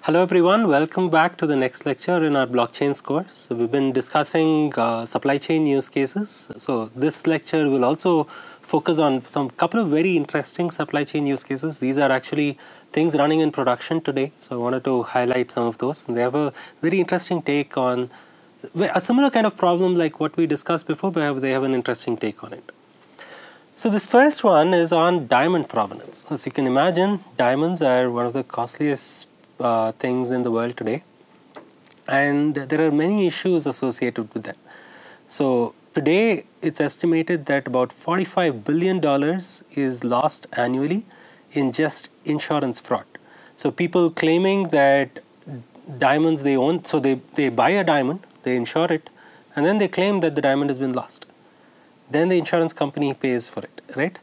Hello everyone, welcome back to the next lecture in our blockchains course. So we've been discussing supply chain use cases. So this lecture will also focus on some couple of very interesting supply chain use cases. These are actually things running in production today. So I wanted to highlight some of those. And they have a very interesting take on a similar kind of problem like what we discussed before, but they have an interesting take on it. So this first one is on diamond provenance. As you can imagine, diamonds are one of the costliest things in the world today, and there are many issues associated with that. So today it's estimated that about $45 billion is lost annually in just insurance fraud. So people claiming that diamonds they own, so they buy a diamond, they insure it, and then they claim that the diamond has been lost. Then the insurance company pays for it, right?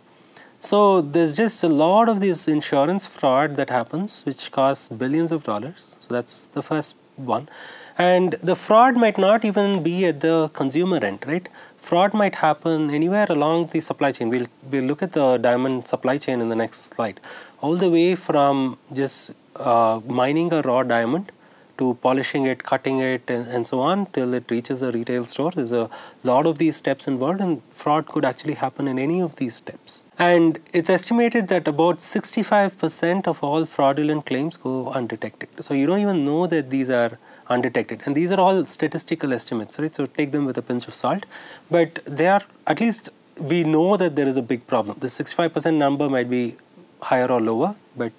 So there's just a lot of this insurance fraud that happens, which costs billions of dollars. So that's the first one. And the fraud might not even be at the consumer end, right? Fraud might happen anywhere along the supply chain. We'll look at the diamond supply chain in the next slide. All the way from just mining a raw diamond to polishing it, cutting it, and so on till it reaches a retail store. There's a lot of these steps involved, and fraud could actually happen in any of these steps. And it's estimated that about 65% of all fraudulent claims go undetected. So you don't even know that these are undetected. And these are all statistical estimates, right? So take them with a pinch of salt. But they are, at least we know that there is a big problem. The 65% number might be higher or lower, but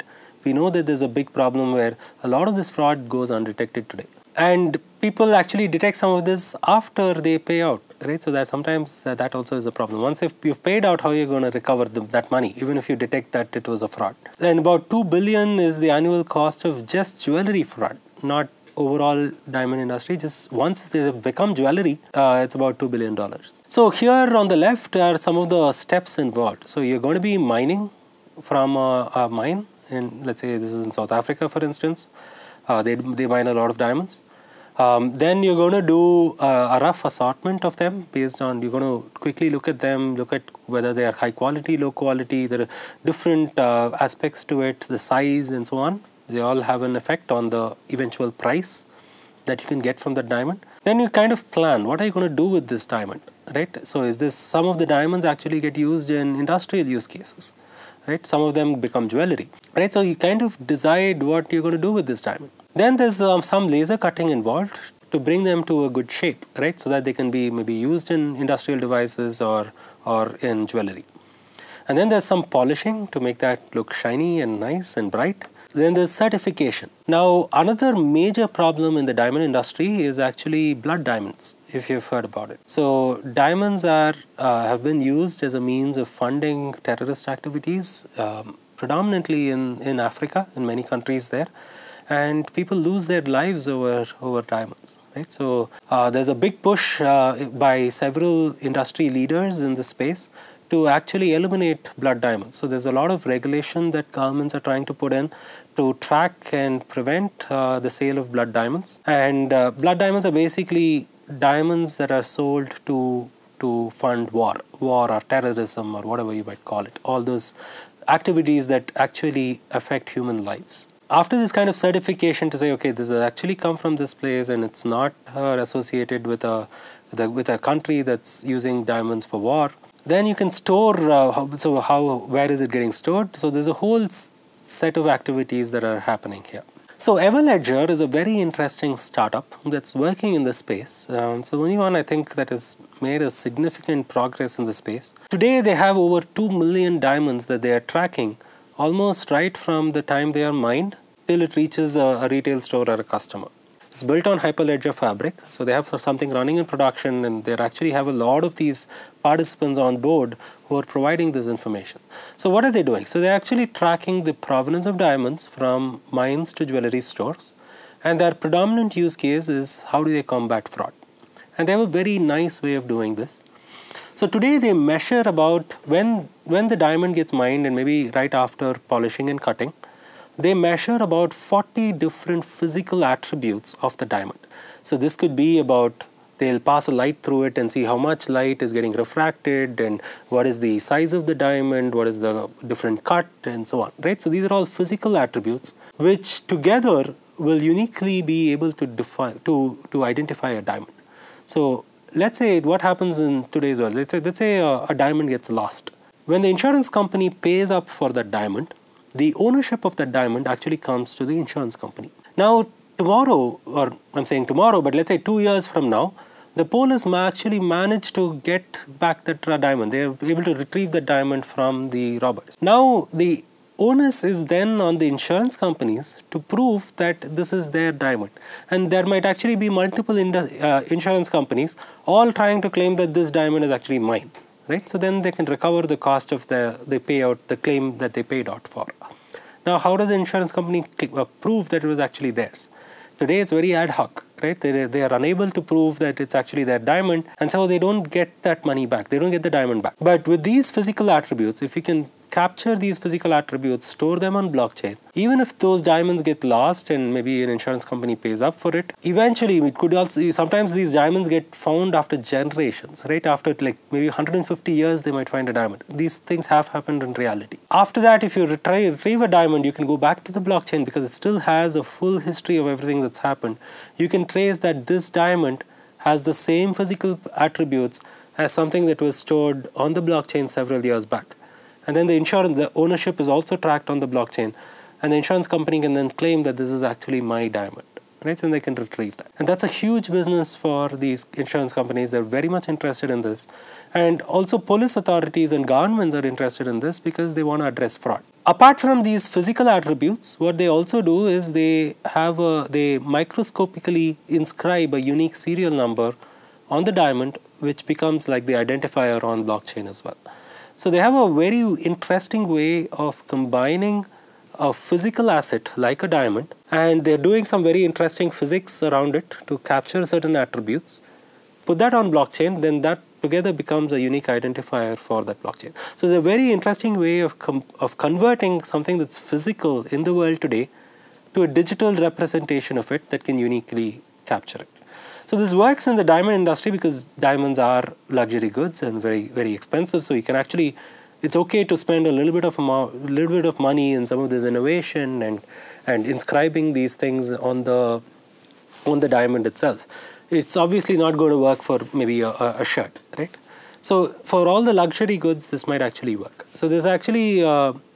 we know that there's a big problem where a lot of this fraud goes undetected today. And people actually detect some of this after they pay out, right? So that sometimes that also is a problem. Once if you've paid out, how are you going to recover that money, even if you detect that it was a fraud? And about $2 billion is the annual cost of just jewelry fraud, not overall diamond industry. Just once they have become jewelry, it's about $2 billion. So here on the left are some of the steps involved. So you're going to be mining from a mine. And let's say this is in South Africa, for instance, they mine a lot of diamonds. Then you're going to do a rough assortment of them based on, you're going to quickly look at them, look at whether they are high quality, low quality. There are different aspects to it, the size and so on. They all have an effect on the eventual price that you can get from that diamond. Then you kind of plan, what are you going to do with this diamond, right? So is this, some of the diamonds actually get used in industrial use cases, right? Some of them become jewelry, right? So you kind of decide what you're going to do with this diamond. Then there's some laser cutting involved to bring them to a good shape, right? So that they can be maybe used in industrial devices or in jewelry. And then there's some polishing to make that look shiny and nice and bright. Then there's certification. Now, another major problem in the diamond industry is actually blood diamonds, if you've heard about it. So diamonds have been used as a means of funding terrorist activities, predominantly in Africa, in many countries there. And people lose their lives over diamonds, right? So there's a big push by several industry leaders in the space to actually eliminate blood diamonds. So there's a lot of regulation that governments are trying to put in to track and prevent the sale of blood diamonds. And blood diamonds are basically diamonds that are sold to fund war or terrorism or whatever you might call it. All those activities that actually affect human lives. After this kind of certification to say, okay, this has actually come from this place and it's not associated with a country that's using diamonds for war, then you can store, where is it getting stored? So there's a whole set of activities that are happening here. So Everledger is a very interesting startup that's working in this space. It's the only one I think that has made a significant progress in the space. Today they have over 2 million diamonds that they are tracking, almost right from the time they are mined till it reaches a retail store or a customer. It's built on Hyperledger Fabric, so they have something running in production, and they actually have a lot of these participants on board who are providing this information. So what are they doing? So they're actually tracking the provenance of diamonds from mines to jewelry stores, and their predominant use case is how do they combat fraud. And they have a very nice way of doing this. So today they measure about when the diamond gets mined and maybe right after polishing and cutting, they measure about 40 different physical attributes of the diamond. So this could be about, they'll pass a light through it and see how much light is getting refracted and what is the size of the diamond, what is the different cut and so on, right? So these are all physical attributes which together will uniquely be able to identify a diamond. So let's say what happens in today's world. Let's say a diamond gets lost. When the insurance company pays up for that diamond, the ownership of that diamond actually comes to the insurance company. Now tomorrow, or I'm saying tomorrow, but let's say 2 years from now, the police actually manage to get back that diamond. They are able to retrieve the diamond from the robbers. Now the onus is then on the insurance companies to prove that this is their diamond, and there might actually be multiple insurance companies all trying to claim that this diamond is actually mine, right? So then they can recover the cost of the payout, the claim that they paid out for. Now how does the insurance company prove that it was actually theirs? Today it's very ad hoc, right? They are unable to prove that it's actually their diamond, and so they don't get that money back. They don't get the diamond back. But with these physical attributes, if you can capture these physical attributes, store them on blockchain, even if those diamonds get lost and maybe an insurance company pays up for it, eventually it could also, sometimes these diamonds get found after generations, right? After like maybe 150 years they might find a diamond. These things have happened in reality. After that, if you retrieve a diamond, you can go back to the blockchain because it still has a full history of everything that's happened. You can trace that this diamond has the same physical attributes as something that was stored on the blockchain several years back. And then the ownership is also tracked on the blockchain, and the insurance company can then claim that this is actually my diamond, right? And they can retrieve that. And that's a huge business for these insurance companies. They're very much interested in this. And also police authorities and governments are interested in this because they want to address fraud. Apart from these physical attributes, what they also do is they microscopically inscribe a unique serial number on the diamond, which becomes like the identifier on blockchain as well. So they have a very interesting way of combining a physical asset like a diamond, and they're doing some very interesting physics around it to capture certain attributes, put that on blockchain, then that together becomes a unique identifier for that blockchain. So it's a very interesting way of converting something that's physical in the world today to a digital representation of it that can uniquely capture it. So this works in the diamond industry because diamonds are luxury goods and very, very expensive. So you can actually, it's okay to spend a little bit of money in some of this innovation and inscribing these things on the diamond itself. It's obviously not going to work for maybe a shirt, right? So for all the luxury goods, this might actually work. So there's actually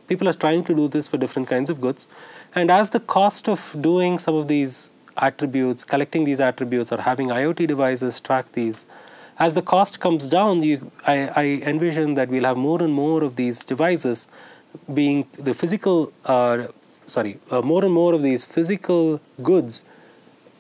people are trying to do this for different kinds of goods, and as the cost of doing some of these attributes, collecting these attributes, or having IoT devices track these, as the cost comes down, I envision that we'll have more and more of these devices being the physical, more and more of these physical goods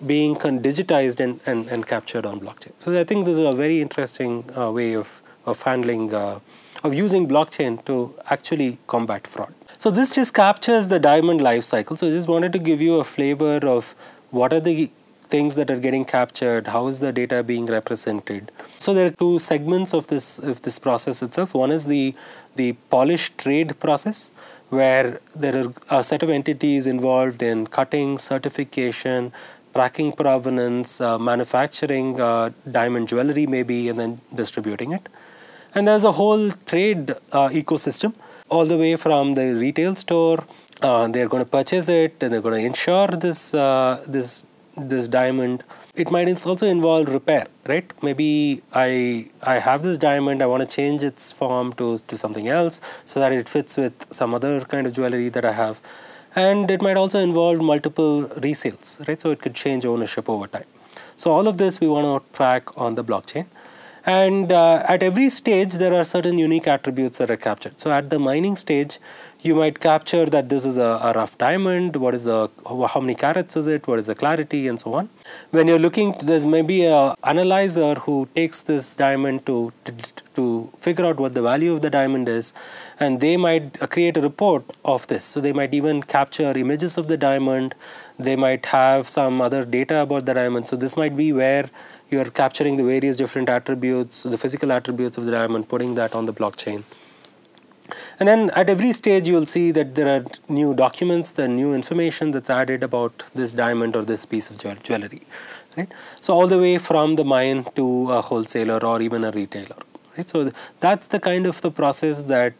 being digitized and captured on blockchain. So I think this is a very interesting way of handling, of using blockchain to actually combat fraud. So this just captures the diamond life cycle. So I just wanted to give you a flavor of what are the things that are getting captured, how is the data being represented. So there are two segments of this process itself. One is the polished trade process, where there are a set of entities involved in cutting, certification, tracking provenance, manufacturing diamond jewelry maybe, and then distributing it. And there's a whole trade ecosystem all the way from the retail store. They're going to purchase it and they're going to insure this diamond. It might also involve repair, right? Maybe I have this diamond, I want to change its form to something else so that it fits with some other kind of jewelry that I have. And it might also involve multiple resales, right? So it could change ownership over time. So all of this we want to track on the blockchain. And at every stage, there are certain unique attributes that are captured. So at the mining stage, you might capture that this is a rough diamond, how many carats is it, what is the clarity, and so on. When you're looking, there's maybe an analyzer who takes this diamond to figure out what the value of the diamond is, and they might create a report of this. So they might even capture images of the diamond. They might have some other data about the diamond. So this might be where you are capturing the various different attributes, the physical attributes of the diamond, putting that on the blockchain. And then at every stage, you will see that there are new documents, the new information that's added about this diamond or this piece of jewelry, right? So all the way from the mine to a wholesaler or even a retailer, right? So that's the kind of the process that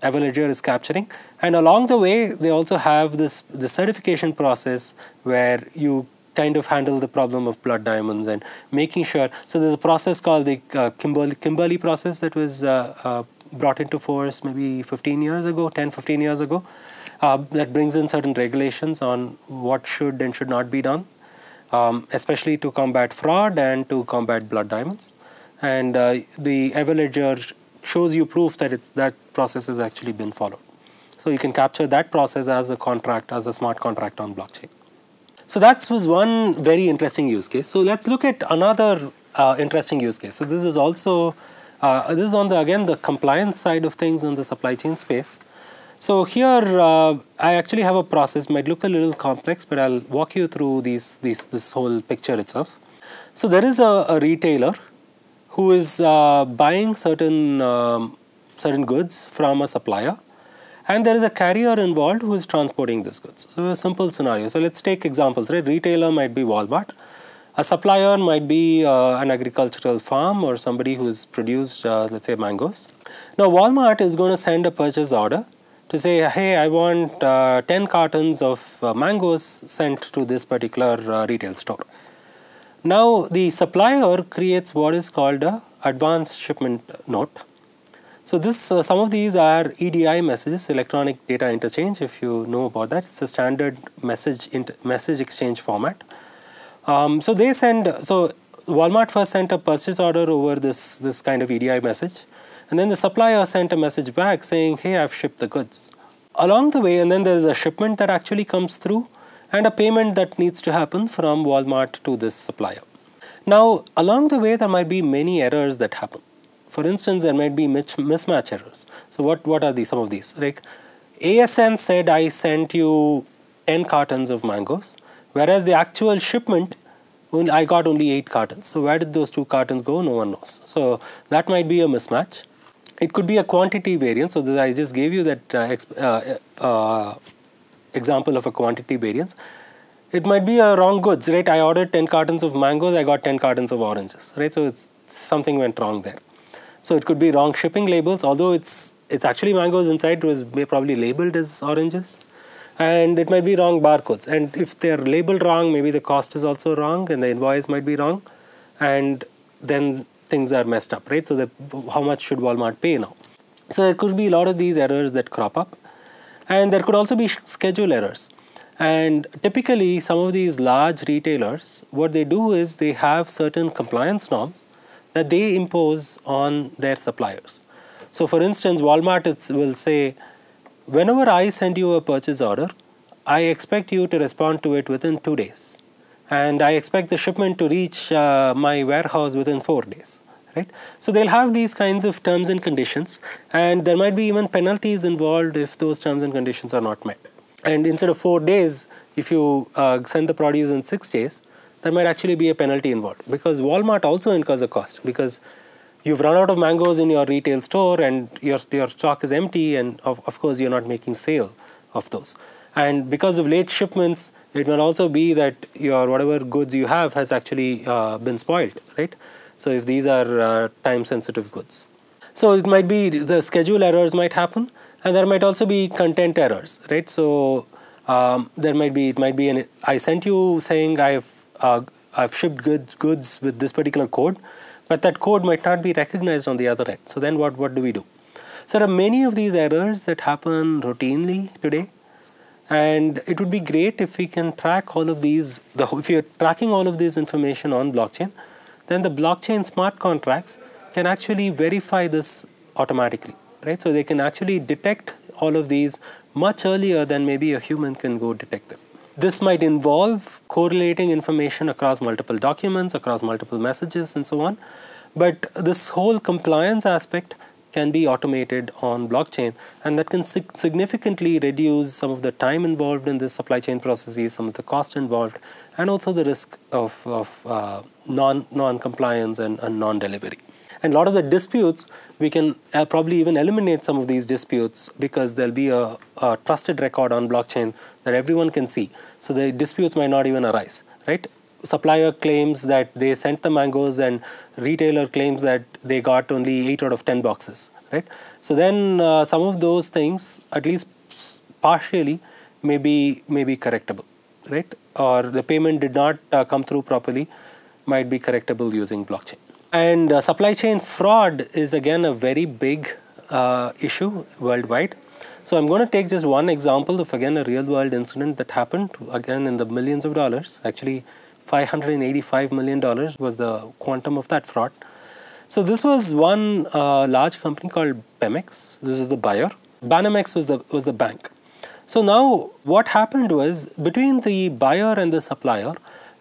Everledger is capturing. And along the way, they also have the certification process where you kind of handle the problem of blood diamonds and making sure. So there's a process called the Kimberley process that was brought into force maybe 15 years ago, 10, 15 years ago, that brings in certain regulations on what should and should not be done, especially to combat fraud and to combat blood diamonds. And the Everledger shows you proof that that process has actually been followed. So you can capture that process as a contract, as a smart contract on blockchain. So that was one very interesting use case. So let's look at another interesting use case. So this is also, this is on again the compliance side of things in the supply chain space. So here I actually have a process, might look a little complex, but I'll walk you through this whole picture itself. So there is a retailer who is buying certain goods from a supplier, and there is a carrier involved who is transporting these goods. So a simple scenario. So let's take examples, right? Retailer might be Walmart. A supplier might be an agricultural farm or somebody who's produced, let's say, mangoes. Now Walmart is going to send a purchase order to say, hey, I want 10 cartons of mangoes sent to this particular retail store. Now the supplier creates what is called a advanced shipment note. So this some of these are EDI messages, electronic data interchange. If you know about that, it's a standard message exchange format. So they send. So Walmart first sent a purchase order over this kind of EDI message, and then the supplier sent a message back saying, "Hey, I've shipped the goods." Along the way, and then there is a shipment that actually comes through, and a payment that needs to happen from Walmart to this supplier. Now, along the way, there might be many errors that happen. For instance, there might be mismatch errors. So what are some of these? Like ASN said, I sent you 10 cartons of mangoes, whereas the actual shipment, I got only 8 cartons. So where did those 2 cartons go? No one knows. So that might be a mismatch. It could be a quantity variance. So I just gave you that example of a quantity variance. It might be a wrong goods, right? I ordered 10 cartons of mangoes, I got 10 cartons of oranges, right? So something went wrong there. So it could be wrong shipping labels, although it's actually mangoes inside, it was probably labeled as oranges. And it might be wrong barcodes. And if they're labeled wrong, maybe the cost is also wrong and the invoice might be wrong. And then things are messed up, right? So how much should Walmart pay now? So there could be a lot of these errors that crop up. And there could also be schedule errors. And typically, some of these large retailers, what they do is they have certain compliance norms that they impose on their suppliers. So for instance, Walmart will say, whenever I send you a purchase order, I expect you to respond to it within 2 days. And I expect the shipment to reach my warehouse within 4 days. Right? So they'll have these kinds of terms and conditions, and there might be even penalties involved if those terms and conditions are not met. And instead of 4 days, if you send the produce in 6 days, there might actually be a penalty involved, because Walmart also incurs a cost, because you've run out of mangoes in your retail store and your stock is empty, and of course you're not making sale of those. And because of late shipments, it will also be that your whatever goods you have has actually been spoiled, right? So if these are time-sensitive goods. So it might be the schedule errors might happen, and there might also be content errors, right? So it might be I sent you saying I've shipped goods with this particular code, but that code might not be recognized on the other end. So then what do we do? So there are many of these errors that happen routinely today, and it would be great if we can track all of these. If you're tracking all of this information on blockchain, then the blockchain smart contracts can actually verify this automatically, right? So they can actually detect all of these much earlier than maybe a human can go detect them. This might involve correlating information across multiple documents, across multiple messages, and so on. But this whole compliance aspect can be automated on blockchain, and that can significantly reduce some of the time involved in the supply chain processes, some of the cost involved, and also the risk of non-compliance and non-delivery. And a lot of the disputes, we can probably even eliminate some of these disputes, because there'll be a trusted record on blockchain that everyone can see. So the disputes might not even arise, right? Supplier claims that they sent the mangoes, and retailer claims that they got only 8 out of 10 boxes, right? So then some of those things, at least partially, may be correctable, right? Or the payment did not come through properly, might be correctable using blockchain. And supply chain fraud is again a very big issue worldwide. So I'm going to take just one example of, again, a real world incident that happened, again, in the millions of dollars. Actually, $585 million was the quantum of that fraud. So this was one large company called Pemex. This is the buyer. Banamex was the bank. So now what happened was, between the buyer and the supplier,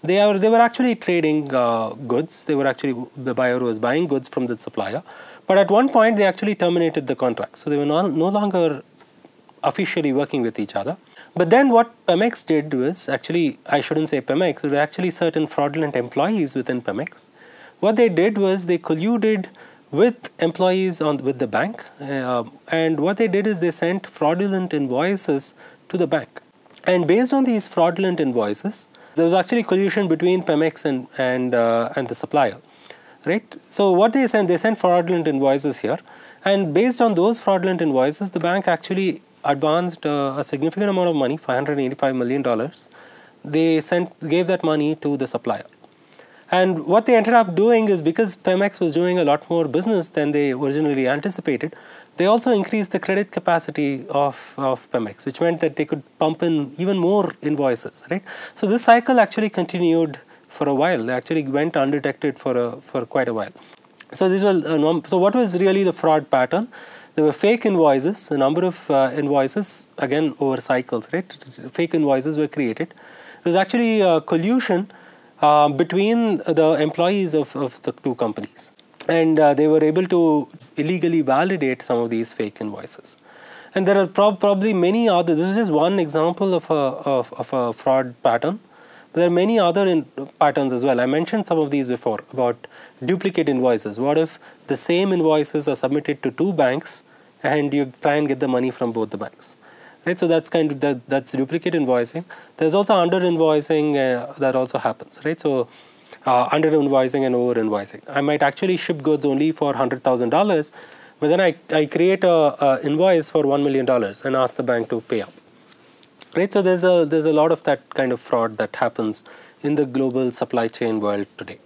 they were actually trading goods. The buyer was buying goods from the supplier. But at one point, they actually terminated the contract. So they were no longer officially working with each other. But then what Pemex did was, actually, I shouldn't say Pemex, there were actually certain fraudulent employees within Pemex. What they did was they colluded with employees with the bank, and what they did is they sent fraudulent invoices to the bank. And based on these fraudulent invoices, there was actually collusion between Pemex and the supplier, right? So what they sent fraudulent invoices here, and based on those fraudulent invoices, the bank actually advanced a significant amount of money, $585 million. They gave that money to the supplier. And what they ended up doing is, because Pemex was doing a lot more business than they originally anticipated, they also increased the credit capacity of Pemex, which meant that they could pump in even more invoices, right? So this cycle actually continued for a while. They actually went undetected for quite a while. So this was so what was really the fraud pattern? There were fake invoices, a number of invoices, again over cycles, right? Fake invoices were created. It was actually collusion between the employees of the two companies. And they were able to illegally validate some of these fake invoices. And there are probably many others. This is just one example of a fraud pattern. But there are many other patterns as well. I mentioned some of these before about duplicate invoices. What if the same invoices are submitted to two banks and you try and get the money from both the banks? Right, so that's that's duplicate invoicing. There's also under invoicing that also happens, right? So under invoicing and over invoicing. I might actually ship goods only for $100,000, but then I create a invoice for $1 million and ask the bank to pay up. Right, so there's a lot of that kind of fraud that happens in the global supply chain world today.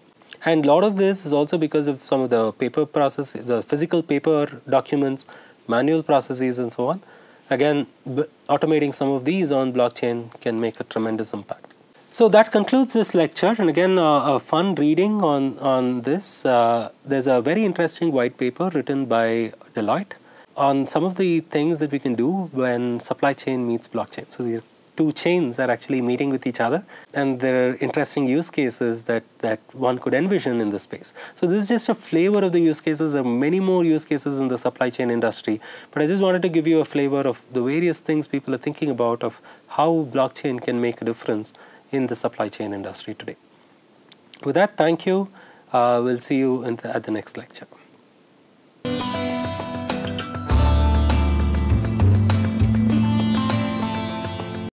And a lot of this is also because of some of the paper process, the physical paper documents, manual processes, and so on. Again, automating some of these on blockchain can make a tremendous impact. So that concludes this lecture. And again, a fun reading on this. There's a very interesting white paper written by Deloitte on some of the things that we can do when supply chain meets blockchain. So these two chains are actually meeting with each other, and there are interesting use cases that one could envision in this space. So this is just a flavor of the use cases. There are many more use cases in the supply chain industry, but I just wanted to give you a flavor of the various things people are thinking about of how blockchain can make a difference in the supply chain industry today. With that, thank you. We'll see you at the next lecture.